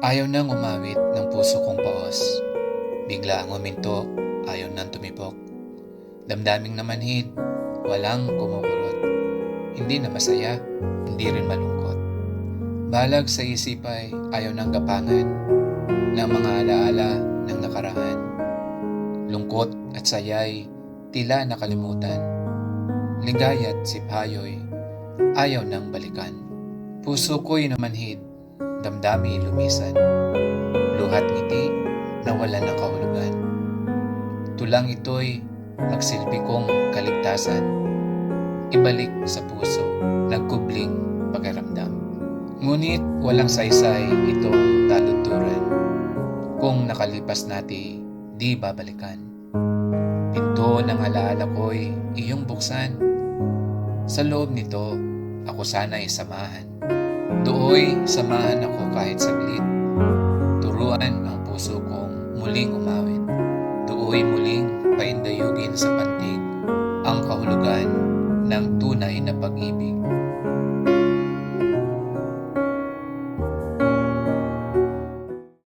Ayaw nang umawit ng puso kong paos. Bigla ang huminto, ayaw nang tumibok. Damdaming namanhid, walang kumukurot. Hindi na masaya, hindi rin malungkot. Balag sa isip ay ayaw nang gapangan ng mga alaala ng nakaraan. Lungkot at saya'y tila nakalimutan. Ligaya't sipayo'y ayaw nang balikan. Puso ko'y namanhid, damdami lumisan. Luhat ngiti na wala ng kahulugan. Tulang ito'y magsilbi kong kaligtasan. Ibalik sa puso, nagkubling pakiramdam. Ngunit walang saysay itong taludturan. Kung nakalipas nati, di babalikan. Pinto ng alaala ko'y iyong buksan. Sa loob nito, ako sana'y samahan. Dooy samahan ako kahit saglit. Turuan ang puso kong muling umawit. Dooy muling paindayugin sa pantig ang kahulugan ng tunay na pag-ibig.